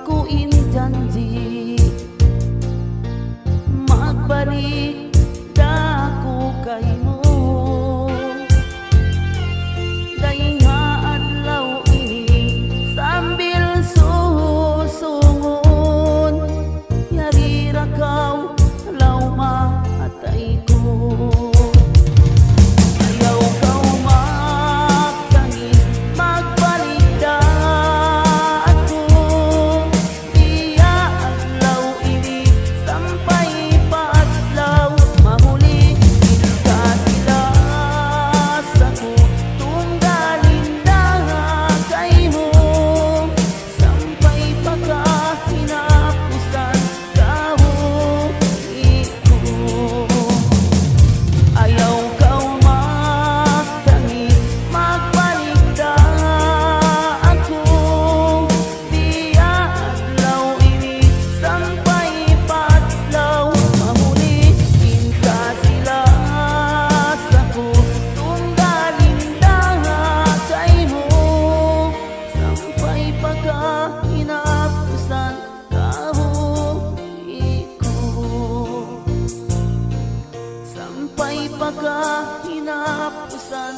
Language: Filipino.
ko injanji magbalik dako kaymo. Dayha adlaw ini sambil susungon, yari rakaw law maatay ko. Ayaw kaw magtangis, magbalik dako. Diya adlaw ini sampay pa adlaw mahuli ka sila sako. Tunggalin na kaymo sampay pagkahinapusan kaho iko. Ayaw kaw magtangis, magbalik dako. Diya adlaw ini sampay pa adlaw mahuli ka sila sako. Tunggalin na kaymo sampay pagkahinapusan kaho iko. Sampay pagkahinapusan